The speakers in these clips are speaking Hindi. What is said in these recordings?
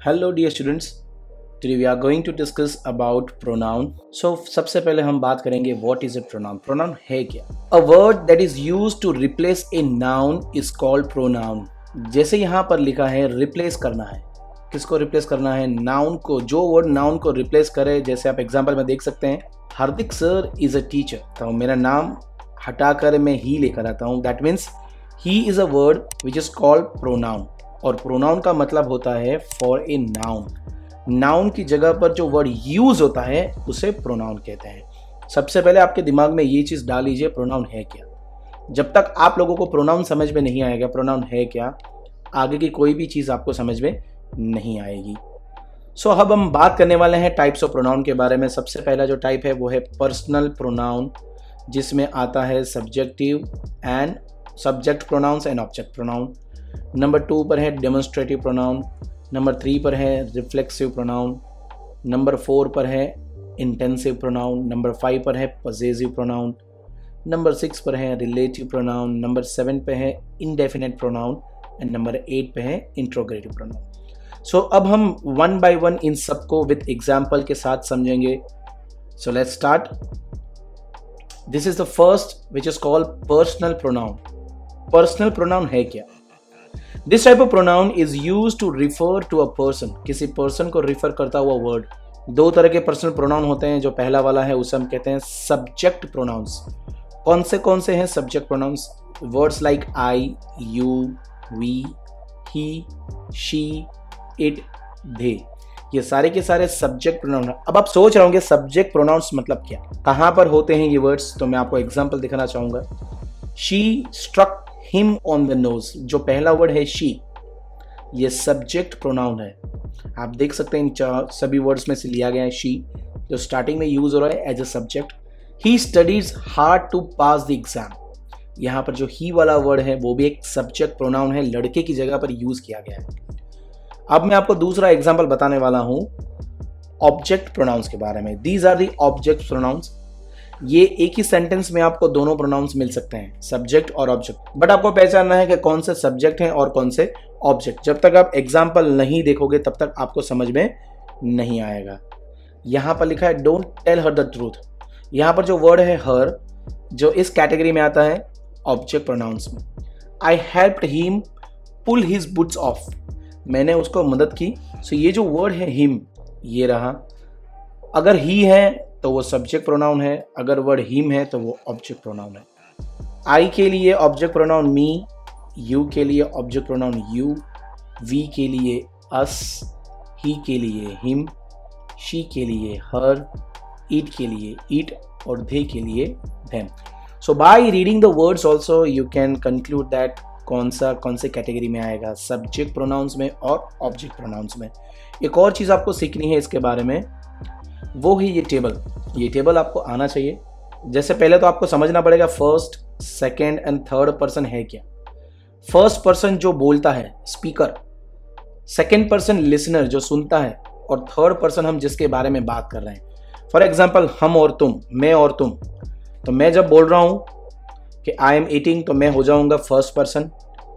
Hello dear students, today we are going to discuss about pronoun. So सबसे पहले हम बात करेंगे what is a pronoun. Pronoun है क्या? A word that is used to replace a noun is called pronoun. जैसे यहाँ पर लिखा है replace करना है, किसको replace करना है? noun को, जो word noun को replace करे, जैसे आप एग्जाम्पल में देख सकते हैं हार्दिक सर इज अ टीचर, तो मेरा नाम हटाकर मैं ही लेकर आता हूँ, that means he is a word which is called pronoun. और प्रोनाउन का मतलब होता है फॉर ए नाउन। नाउन की जगह पर जो वर्ड यूज होता है उसे प्रोनाउन कहते हैं। सबसे पहले आपके दिमाग में ये चीज डाल लीजिए, प्रोनाउन है क्या। जब तक आप लोगों को प्रोनाउन समझ में नहीं आएगा प्रोनाउन है क्या, आगे की कोई भी चीज आपको समझ में नहीं आएगी। सो अब हम बात करने वाले हैं टाइप्स ऑफ प्रोनाउन के बारे में। सबसे पहला जो टाइप है वो है पर्सनल प्रोनाउन, जिसमें आता है subjective and subject pronouns and object pronoun. Number 2 पर है डेमोन्स्ट्रेटिव प्रोनाउन। नंबर 3 पर है रिफ्लेक्सिव प्रोनाउन। नंबर 4 पर है इंटेंसिव प्रोनाउन। नंबर 5 पर है पॉसेसिव प्रोनाउन। नंबर 6 पर है रिलेटिव प्रोनाउन। नंबर 7 पे है इंडेफिनिट प्रोनाउन एंड नंबर 8 पे है इंट्रोगेटिव प्रोनाउन। सो अब हम वन बाय वन इन सबको विद एग्जाम्पल के साथ समझेंगे। So let's start. This is the first which is called personal pronoun. Personal pronoun है क्या? This type of pronoun is use to refer to a person, किसी पर्सन को रिफर करता हुआ वर्ड। दो तरह के पर्सनल प्रोनाउन होते हैं। जो पहला वाला है उसे हम कहते हैं सब्जेक्ट प्रोनाउंस। कौन से हैं subject pronouns? Words like I, you, we, he, she, it, they, ये सारे के सारे सब्जेक्ट प्रोनाउन। अब आप सोच रहे होंगे सब्जेक्ट प्रोनाउंस मतलब क्या, कहां पर होते हैं ये वर्ड्स? तो मैं आपको एग्जांपल दिखाना चाहूंगा। She struck him on the nose, जो पहला वर्ड है शी, ये सब्जेक्ट प्रोनाउन है। आप देख सकते हैं इन सभी वर्ड्स में से लिया गया है शी, जो स्टार्टिंग में यूज हो रहा है as a subject. He studies hard to pass the exam, यहां पर जो ही वाला वर्ड है वो भी एक सब्जेक्ट प्रोनाउन है, लड़के की जगह पर यूज किया गया है। अब मैं आपको दूसरा एग्जांपल बताने वाला हूं ऑब्जेक्ट प्रोनाउंस के बारे में। These are the object pronouns. ये एक ही सेंटेंस में आपको दोनों प्रोनाउंस मिल सकते हैं, सब्जेक्ट और ऑब्जेक्ट, बट आपको पहचानना है कि कौन से सब्जेक्ट हैं और कौन से ऑब्जेक्ट। जब तक आप एग्जांपल नहीं देखोगे तब तक आपको समझ में नहीं आएगा। यहां पर लिखा है don't tell her the truth. यहां पर जो वर्ड है हर, जो इस कैटेगरी में आता है ऑब्जेक्ट प्रोनाउंस में। I helped him pull his boots off, मैंने उसको मदद की। सो ये जो वर्ड है हिम, ये रहा। अगर ही है तो वो सब्जेक्ट प्रोनाउन है, अगर वर्ड हिम है तो वो ऑब्जेक्ट प्रोनाउन है। आई के लिए ऑब्जेक्ट प्रोनाउन मी, यू के लिए ऑब्जेक्ट प्रोनाउन यू, वी के लिए अस, ही के लिए हिम, शी के लिए हर, इट के लिए इट और दे के लिए them. So by reading the words also you can conclude that कौन से कैटेगरी में आएगा, सब्जेक्ट प्रोनाउंस में और ऑब्जेक्ट प्रोनाउंस में। एक और चीज़ आपको सीखनी है इसके बारे में, वो है ये टेबल। ये टेबल आपको आना चाहिए। जैसे पहले तो आपको समझना पड़ेगा first, second and third person है क्या। फर्स्ट पर्सन जो बोलता है स्पीकर, सेकंड पर्सन लिसनर जो सुनता है, और थर्ड पर्सन हम जिसके बारे में बात कर रहे हैं। फॉर एग्जाम्पल हम और तुम, मैं और तुम। तो मैं जब बोल रहा हूं कि आई एम ईटिंग तो मैं हो जाऊंगा फर्स्ट पर्सन,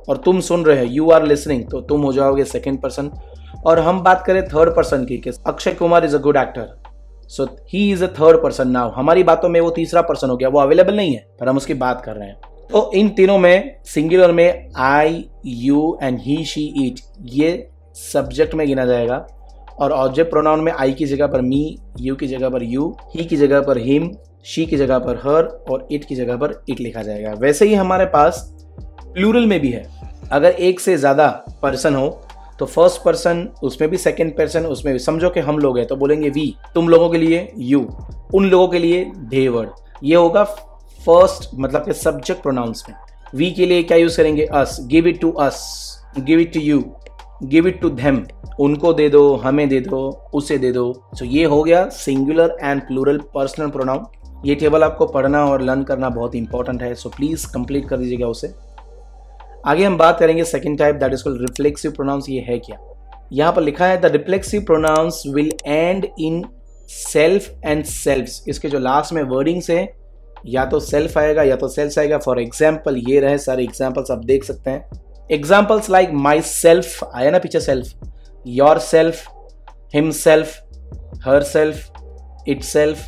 और तुम सुन रहे हो यू आर लिसनिंग तो तुम हो जाओगे सेकंड पर्सन। और हम बात करें थर्ड पर्सन की कि Akshay Kumar is a good actor, so he is a third person. Now हमारी बातों में वो तीसरा पर्सन हो गया, वो अवेलेबल नहीं है पर हम उसकी बात कर रहे हैं। तो इन तीनों में सिंगुलर में I, you and he, she, it, ये सब्जेक्ट में गिना जाएगा। और ऑब्जेक्ट प्रोनाउन में आई की जगह पर मी, यू की जगह पर यू, ही की जगह पर हिम, शी की जगह पर हर और इट की जगह पर इट लिखा जाएगा। वैसे ही हमारे पास प्लूरल में भी है। अगर एक से ज्यादा पर्सन हो तो फर्स्ट पर्सन, उसमें भी सेकंड पर्सन, उसमें भी समझो कि हम लोग हैं तो बोलेंगे वी, तुम लोगों के लिए यू, उन लोगों के लिए दे वर्ड। ये होगा फर्स्ट मतलब कि सब्जेक्ट प्रोनाउंस में। वी के लिए क्या यूज करेंगे? Us, give it to us, give it to you, give it to them, उनको दे दो, हमें दे दो, उसे दे दो। सो ये हो गया singular and plural personal pronoun. ये टेबल आपको पढ़ना और लर्न करना बहुत इंपॉर्टेंट है, सो प्लीज कंप्लीट कर दीजिएगा उसे। आगे हम बात करेंगे second type, that is called reflexive pronouns. ये है क्या? यहां पर लिखा है the reflexive pronouns will end in self and selves. इसके जो लास्ट में वर्डिंग्स है या तो सेल्फ आएगा या तो सेल्स आएगा। फॉर एग्जाम्पल ये रहे सारे एग्जाम्पल्स, आप देख सकते हैं। एग्जाम्पल्स लाइक माई सेल्फ, आया ना पीछे self, yourself, himself, herself, itself,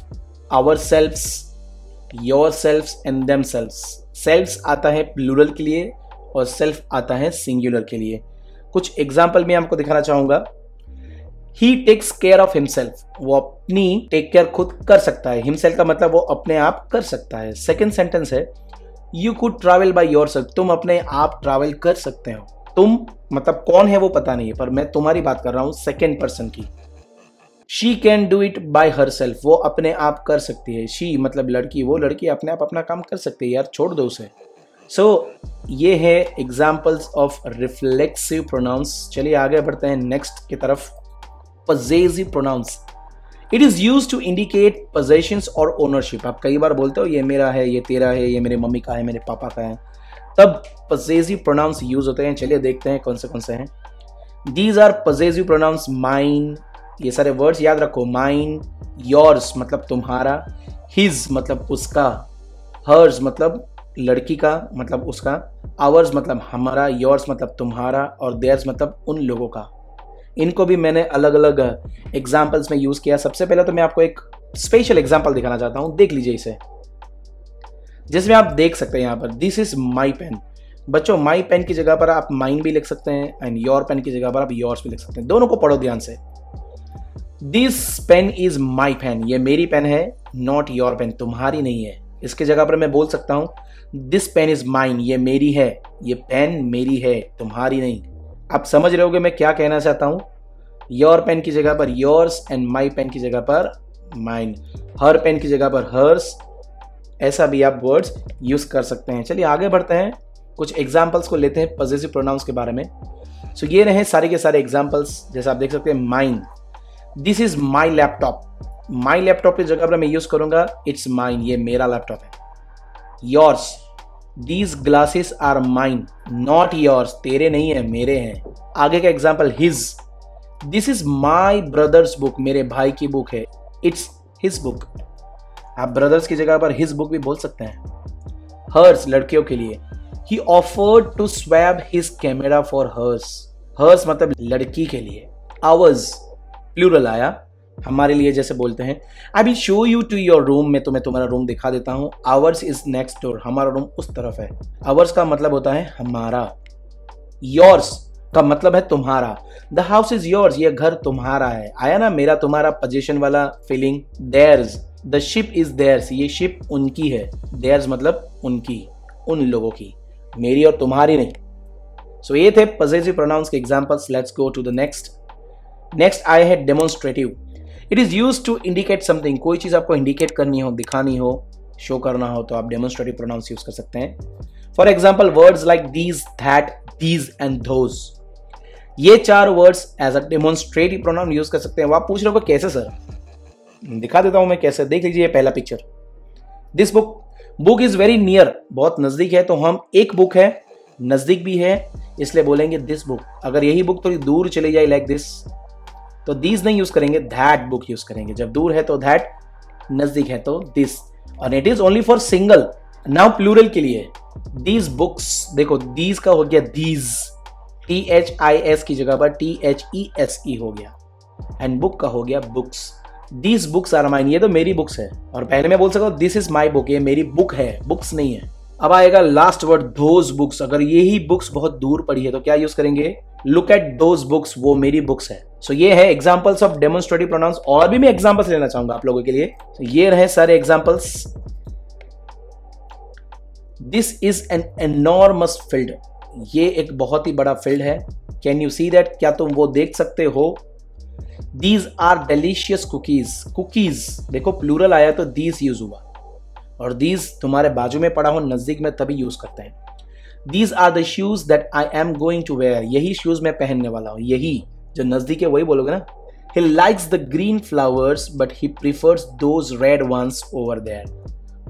ourselves, yourselves and themselves. Selves आता है प्लूरल के लिए और सेल्फ आता है सिंगुलर के लिए। कुछ एग्जाम्पल मैं आपको दिखाना चाहूंगा। ही टेक्स केयर ऑफ हिमसेल्फ, वो अपनी टेक केयर खुद कर सकता है। हिमसेल्फ का मतलब वो अपने आप कर सकता है। सेकेंड सेंटेंस है you could travel by yourself, तुम अपने आप ट्रैवल कर सकते हो। तुम मतलब कौन है वो पता नहीं है, पर मैं तुम्हारी बात कर रहा हूं सेकेंड पर्सन की। She can do it by her self, वो अपने आप कर सकती है। शी मतलब लड़की, वो लड़की अपने आप अपना काम कर सकती है, यार छोड़ दो उसे। ये है एग्जाम्पल्स ऑफ रिफ्लेक्सिव प्रोनाउंस। चलिए आगे बढ़ते हैं नेक्स्ट की तरफ। possessive pronouns, it is used to indicate possessions or ownership। आप कई बार बोलते हो ये मेरा है, ये तेरा है, ये मेरे मम्मी का है, मेरे पापा का है, तब possessive pronouns यूज होते हैं। चलिए देखते हैं कौन से हैं। These are possessive pronouns mine, ये सारे वर्ड्स याद रखो। mine, yours मतलब तुम्हारा, his मतलब उसका, hers मतलब लड़की का मतलब उसका, ours मतलब हमारा, yours मतलब तुम्हारा और theirs मतलब उन लोगों का। इनको भी मैंने अलग अलग एग्जाम्पल्स में यूज किया। सबसे पहले तो मैं आपको एक स्पेशल एग्जाम्पल दिखाना चाहता हूं, देख लीजिए इसे, जिसमें आप देख सकते हैं यहां पर दिस इज माई पेन। बच्चों माई पेन की जगह पर आप माइन भी लिख सकते हैं एंड योर पेन की जगह पर आप योर्स भी लिख सकते हैं। दोनों को पढ़ो ध्यान से। This pen is my pen, ये मेरी पेन है, नॉट योर पेन, तुम्हारी नहीं है। इसकी जगह पर मैं बोल सकता हूं दिस पेन इज माइन, ये मेरी है, ये पेन मेरी है, तुम्हारी नहीं। आप समझ रहे होगे मैं क्या कहना चाहता हूं। योर पेन की जगह पर योर्स एंड माई पेन की जगह पर माइन, हर पेन की जगह पर हर्स, ऐसा भी आप वर्ड्स यूज कर सकते हैं। चलिए आगे बढ़ते हैं, कुछ एग्जाम्पल्स को लेते हैं पॉजिटिव प्रोनाउंस के बारे में। ये रहे सारे के सारे एग्जाम्पल्स, जैसे आप देख सकते हैं mine, this is my laptop. My laptop की जगह पर मैं यूज करूंगा इट्स माइन, ये मेरा लैपटॉप है। Yours, These glasses are mine, not yours, तेरे नहीं है, मेरे हैं। आगे का example his, this is my brothers book, मेरे भाई की बुक है, इट्स हिज बुक। आप ब्रदर्स की जगह पर हिज बुक भी बोल सकते हैं। हर्स लड़कियों के लिए, he offered to swap his camera for hers, hers मतलब लड़की के लिए। आवर्स प्लूरल आया, हमारे लिए जैसे बोलते हैं I will show you to your room, मैं तुम्हें तुम्हारा रूम दिखा देता हूं। आवर्स इज नेक्स्ट डोर, हमारा रूम उस तरफ है। आवर्स का मतलब होता है हमारा। योर्स का मतलब है तुम्हारा। द हाउस इज योर्स, ये घर तुम्हारा है। आया ना मेरा तुम्हारा पोजीशन वाला फीलिंग। Theirs, the ship is theirs, ये शिप उनकी है। देयर्स मतलब उनकी, उन लोगों की, मेरी और तुम्हारी नहीं। ये थे पॉजिटिव प्रोनाउंस के examples. Let's go to the next. Next आए है demonstrative. It is use to indicate something, कोई चीज आपको इंडिकेट करनी हो, दिखानी हो, शो करना हो, तो आप डेमोन्स्ट्रेटिव प्रोनाउंस यूज कर सकते हैं। For example words like these, that, these and those, ये चार words as a demonstrative pronoun use कर सकते हैं। वो आप पूछ रहे हो कैसे सर, दिखा देता हूं मैं कैसे। देख लीजिए पहला picture, this book, book is very near, बहुत नजदीक है, तो हम एक बुक है, नजदीक भी है, इसलिए बोलेंगे दिस बुक। अगर यही बुक थोड़ी दूर चली जाए लाइक दिस, तो दीज नहीं यूज करेंगे, दैट बुक यूज करेंगे। जब दूर है तो दैट, नजदीक है तो दिस। और it is only for single. Now plural के लिए दीज बुक्स, देखो दीज का हो गया दीज, THIS की जगह पर THESE हो गया, एंड बुक का हो गया books. These books are mine, ये तो मेरी बुक्स है। और पहले मैं बोल सकता हूं दिस इज माई बुक, ये मेरी बुक है, बुक्स नहीं है। अब आएगा लास्ट वर्ड दोज बुक्स। अगर यही बुक्स बहुत दूर पड़ी है तो क्या यूज करेंगे, लुक एट दोज बुक्स, वो मेरी बुक्स है। ये है एग्जांपल्स ऑफ डेमोन्स्ट्रेटिव प्रोनाउंस। और भी मैं एग्जांपल्स लेना चाहूंगा आप लोगों के लिए। ये रहे सारे examples. This is an enormous field, ये एक बहुत ही बड़ा फील्ड है। कैन यू सी दैट, क्या तुम वो देख सकते हो। These are delicious cookies, cookies देखो प्लूरल आया तो दीज यूज हुआ, और दीज तुम्हारे बाजू में पड़ा हो, नजदीक में, तभी यूज करते हैं। These are the shoes that I am going to wear, यही शूज मैं पहनने वाला हूं, यही जो नजदीक है वही बोलोगे ना। He likes the green flowers but he prefers those red ones over there.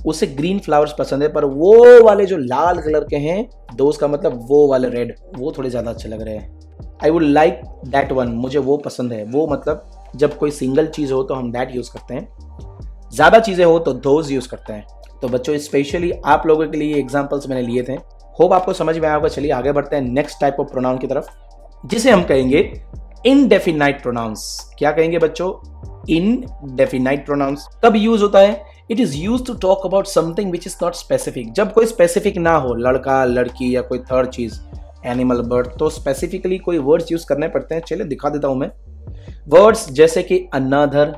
उसे ग्रीन फ्लावर्स पसंद है पर वो वाले जो लाल कलर के हैं, दोस्त का मतलब वो वाले रेड, वो थोड़े ज्यादा अच्छे लग रहे हैं। I would like that one, मुझे वो पसंद है। वो मतलब जब कोई सिंगल चीज हो तो हम दैट यूज करते हैं, ज्यादा चीजें हो तो दोज यूज करते हैं। तो बच्चों स्पेशली आप लोगों के लिए एग्जाम्पल्स मैंने लिए थे, होप आपको समझ में आया होगा। चलिए आगे बढ़ते हैं नेक्स्ट टाइप ऑफ प्रोनाउन की तरफ, जिसे हम कहेंगे इनडेफिनाइट प्रोनाउंस, क्या कहेंगे बच्चों? इनडेफिनाइट प्रोनाउंस कब यूज होता है? It is use to talk about something which is not specific. जब कोई स्पेसिफिक ना हो, लड़का लड़की या कोई थर्ड चीज, एनिमल बर्ड, तो स्पेसिफिकली कोई वर्ड्स यूज करने पड़ते हैं। चलिए दिखा देता हूं मैं वर्ड्स, जैसे कि another,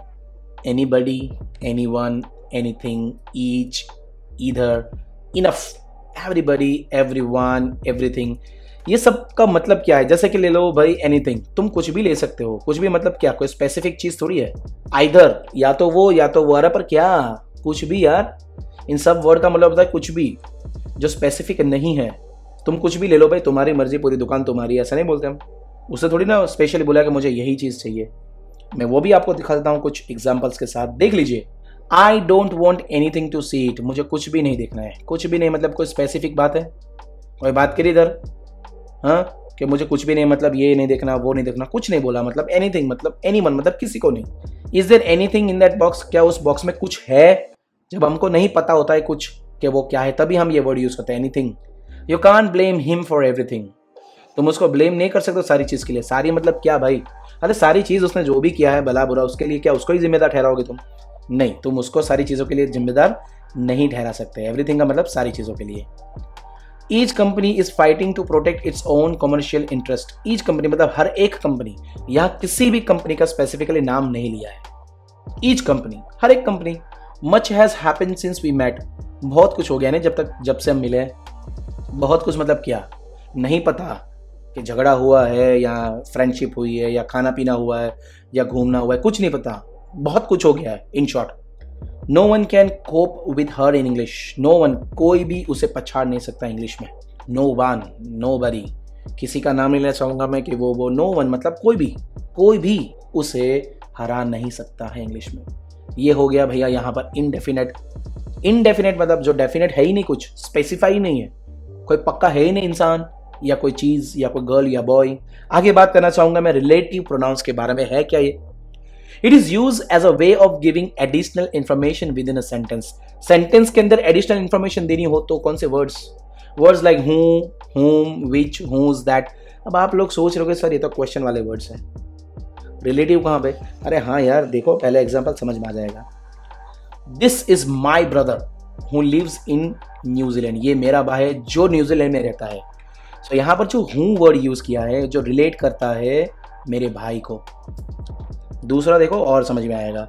anybody, anyone, anything, each, either, enough, everybody, everyone, everything. ये सब का मतलब क्या है? जैसे कि ले लो भाई एनीथिंग, तुम कुछ भी ले सकते हो। कुछ भी मतलब क्या? कोई स्पेसिफिक चीज थोड़ी है। आइदर, या तो वो या तो वो। अरे पर क्या, कुछ भी यार। इन सब वर्ड का मतलब होता है कुछ भी जो स्पेसिफिक नहीं है। तुम कुछ भी ले लो भाई, तुम्हारी मर्जी, पूरी दुकान तुम्हारी, ऐसा नहीं बोलते हम। उससे थोड़ी ना स्पेशली बोला कि मुझे यही चीज चाहिए। मैं वो भी आपको दिखा देता हूँ कुछ एग्जाम्पल्स के साथ, देख लीजिए। I don't want anything to see it, मुझे कुछ भी नहीं देखना है। कुछ भी नहीं मतलब कोई स्पेसिफिक बात है? कोई बात करी इधर, हाँ, कि मुझे कुछ भी नहीं मतलब ये नहीं देखना, वो नहीं देखना, कुछ नहीं बोला। मतलब एनीथिंग मतलब एनीवन, मतलब किसी को नहीं। Is there anything in that box, क्या उस बॉक्स में कुछ है? जब हमको नहीं पता होता है कुछ कि वो क्या है, तभी हम ये वर्ड यूज करते हैं, anything. You can't blame him for everything, तुम उसको ब्लेम नहीं कर सकते सारी चीज के लिए। सारी मतलब क्या भाई? अरे सारी चीज उसने जो भी किया है भला बुरा, उसके लिए क्या उसको ही जिम्मेदार ठहराओगे तुम? नहीं, तुम उसको सारी चीजों के लिए जिम्मेदार नहीं ठहरा सकते। एवरीथिंग का मतलब सारी चीजों के लिए। Each company is fighting to protect its own commercial interest. Each company मतलब हर एक कंपनी, यहाँ किसी भी कंपनी का स्पेसिफिकली नाम नहीं लिया है। ईच कंपनी, हर एक company. Much has happened since we met, बहुत कुछ हो गया ना जब से हम मिले। बहुत कुछ मतलब क्या? नहीं पता कि झगड़ा हुआ है या फ्रेंडशिप हुई है या खाना पीना हुआ है या घूमना हुआ है, कुछ नहीं पता। बहुत कुछ हो गया है in short. No one can cope with her in English, no one, कोई भी उसे पछाड़ नहीं सकता इंग्लिश में। नो वन, नो बरी, किसी का नाम नहीं लेना चाहूंगा मैं कि वो नो वन मतलब कोई भी उसे हरा नहीं सकता है इंग्लिश में। ये हो गया भैया यहाँ पर इनडेफिनेट। इनडेफिनेट मतलब जो डेफिनेट है ही नहीं, कुछ स्पेसिफाई नहीं है, कोई पक्का है ही नहीं, इंसान या कोई चीज या कोई गर्ल या बॉय। आगे बात करना चाहूंगा मैं रिलेटिव प्रोनाउंस के बारे में। है क्या ये? It is use as a way of giving additional information within a sentence. Sentence के अंदर एडिशनल इंफॉर्मेशन देनी हो तो कौन से वर्ड्स लाइक हु, हुम, विच, हुज, दैट। अब आप लोग सोच रहे हो सर ये तो क्वेश्चन वाले वर्ड्स हैं, रिलेटिव कहां पे? अरे हाँ यार, देखो पहले एग्जांपल समझ में आ जाएगा। This is my brother who lives in New Zealand, ये मेरा भाई है जो न्यूजीलैंड में रहता है। तो यहां पर जो हूं वर्ड यूज किया है जो रिलेट करता है मेरे भाई को। दूसरा देखो और समझ में आएगा।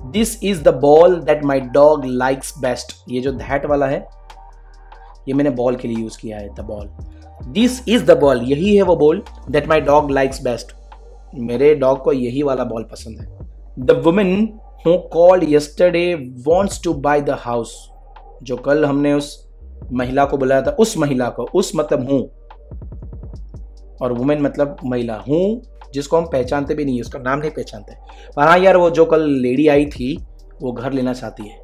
This is the ball that my dog likes best, ये जो दैट वाला है ये मैंने बॉल के लिए यूज किया है, the ball. This is the ball, यही है वो ball, that my dog likes best, मेरे डॉग को यही वाला बॉल पसंद है। The women who called yesterday wants to buy the house, जो कल हमने उस महिला को बुलाया था, उस महिला को, उस मतलब हूं, और वुमेन मतलब महिला, हूं जिसको हम पहचानते भी नहीं है, उसका नाम नहीं पहचानते, पर हाँ यार वो जो कल लेडी आई थी वो घर लेना चाहती है।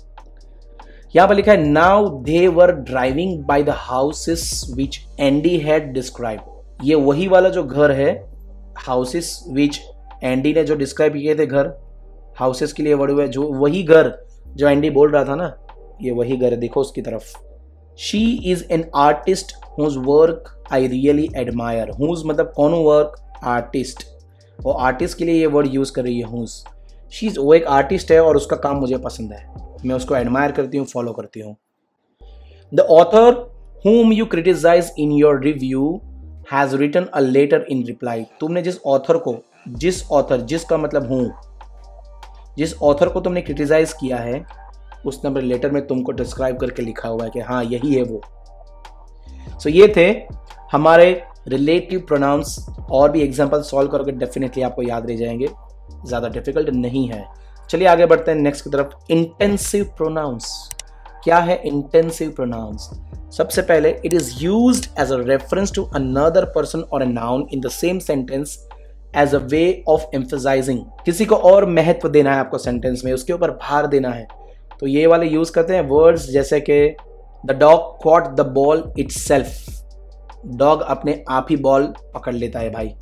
यहां पर लिखा है now they were driving by the houses which Andy had describe, ये वही वाला जो घर है, हाउसेस विच एंडी ने जो डिस्क्राइब किए थे घर, हाउसेस के लिए वर्ड हुआ है, जो वही घर जो एंडी बोल रहा था ना, ये वही घर है, देखो उसकी तरफ। She is an artist whose work I really admire, whose मतलब कौन वर्क? आर्टिस्ट, वो आर्टिस्ट के लिए ये वर्ड यूज कर रही है हुज। शी इज, वो एक आर्टिस्ट है और उसका काम मुझे पसंद है, मैं उसको एडमायर करती हूँ, फॉलो करती हूँ। The author whom you criticize in your review has written a letter in reply, तुमने जिस ऑथर को, जिसका मतलब हूं, जिस ऑथर को तुमने क्रिटिसाइज किया है उसने अपने लेटर में तुमको डिस्क्राइब करके लिखा हुआ है कि हाँ यही है वो। सो ये थे हमारे रिलेटिव प्रोनाउंस, और भी एग्जांपल सॉल्व करके डेफिनेटली आपको याद रह जाएंगे, ज़्यादा डिफिकल्ट नहीं है। चलिए आगे बढ़ते हैं नेक्स्ट की तरफ। इंटेंसिव प्रोनाउंस, क्या है इंटेंसिव प्रोनाउंस? सबसे पहले it is used as a reference to another person और a noun in the same sentence as a way of emphasizing, किसी को और महत्व देना है आपको सेंटेंस में, उसके ऊपर भार देना है, तो ये वाले यूज करते हैं वर्ड्स जैसे कि the dog caught the ball itself, dog अपने आप ही बॉल पकड़ लेता है भाई,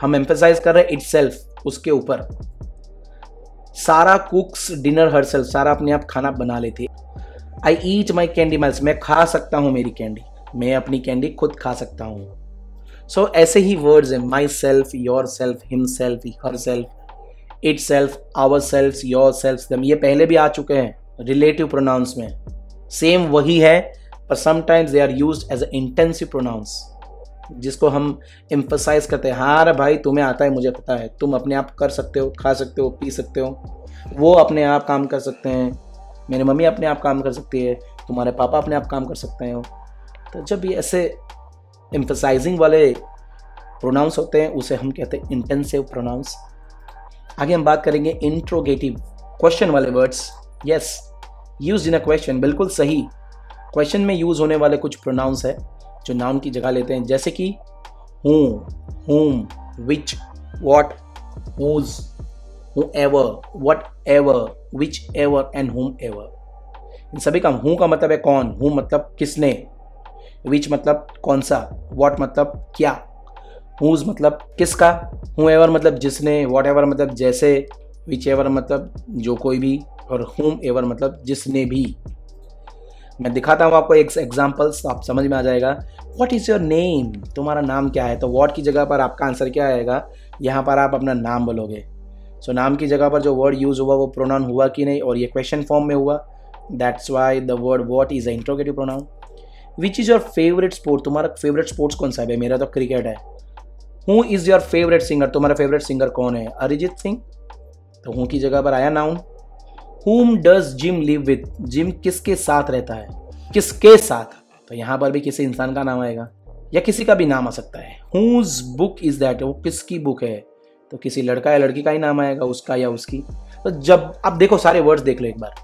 हम एम्फसाइज कर रहे हैं इटसेल्फ, उसके ऊपर। सारा कुक्स डिनर हरसेल्फ, सारा अपने आप खाना बना लेती है। आई ईट माई कैंडी माइल्स, मैं खा सकता हूं मेरी कैंडी, मैं अपनी कैंडी खुद खा सकता हूं। सो ऐसे ही वर्ड्स हैं, myself, yourself, himself, herself, itself, ourself, yourself, दम, ये पहले भी आ चुके हैं रिलेटिव प्रोनाउंस में, सेम वही है, पर sometimes they are used as intensive pronouns, जिसको हम एम्फसाइज करते हैं, हाँ अरे भाई तुम्हें आता है, मुझे पता है, तुम अपने आप कर सकते हो, खा सकते हो, पी सकते हो, वो अपने आप काम कर सकते हैं, मेरी मम्मी अपने आप काम कर सकती है, तुम्हारे पापा अपने आप काम कर सकते हो। तो जब ये ऐसे एम्फसाइजिंग वाले प्रोनाउंस होते हैं उसे हम कहते हैं इंटेंसिव प्रोनाउंस। आगे हम बात करेंगे इंट्रोगेटिव, क्वेश्चन वाले words. Yes, used in a question, बिल्कुल सही, क्वेश्चन में यूज होने वाले कुछ प्रोनाउंस है जो नाउन की जगह लेते हैं, जैसे कि हूँ, whom, which, what, whose, whoever, whatever, whichever and whomever। इन सभी का हूँ का मतलब है कौन, हूँ मतलब किसने, विच मतलब कौन सा, what मतलब क्या, whose मतलब किसका, whoever मतलब जिसने, whatever मतलब जैसे, whichever मतलब जो कोई भी, और whomever मतलब जिसने भी। मैं दिखाता हूँ आपको एक एग्जाम्पल्स, आप समझ में आ जाएगा। व्हाट इज़ योर नेम, तुम्हारा नाम क्या है, तो व्हाट की जगह पर आपका आंसर क्या आएगा, यहाँ पर आप अपना नाम बोलोगे। सो नाम की जगह पर जो वर्ड यूज हुआ वो प्रोनाउन हुआ कि नहीं, और ये क्वेश्चन फॉर्म में हुआ, that's why the word what is a interrogative pronoun. Which is your favourite sport, तुम्हारा फेवरेट स्पोर्ट्स कौन सा है, मेरा तो क्रिकेट है। Who is your favourite singer, तुम्हारा फेवरेट सिंगर कौन है, अरिजीत सिंह, तो हूँ की जगह पर आया noun. Whom does Jim live with, gym किसके साथ रहता है, किसके साथ, तो यहाँ पर भी किसी इंसान का नाम आएगा या किसी का भी नाम आ सकता है। Whose book is that, वो किसकी बुक है, तो किसी लड़का या लड़की का ही नाम आएगा, उसका या उसकी। तो जब आप देखो सारे वर्ड्स देख लो एक बार,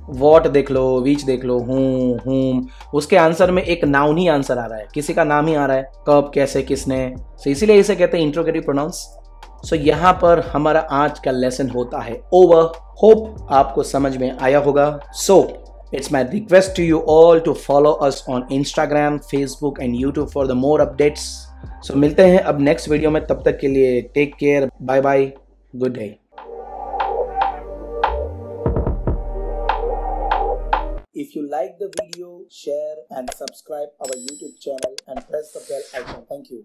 वॉट देख लो, विच देख लो, whom, उसके आंसर में एक नाउन ही आंसर आ रहा है, किसी का नाम ही आ रहा है, कब, कैसे, किसने, तो इसीलिए इसे कहते हैं इंट्रोगेटिव प्रोनाउंस। सो यहाँ पर हमारा आज का लेसन होता है ओवर। होप आपको समझ में आया होगा। So it's my request to you all to follow us on Instagram, Facebook and YouTube for the more updates. So मिलते हैं अब नेक्स्ट वीडियो में, तब तक के लिए take care, bye bye, good day. If you like the video, share and subscribe our YouTube channel and press the bell icon. Thank you.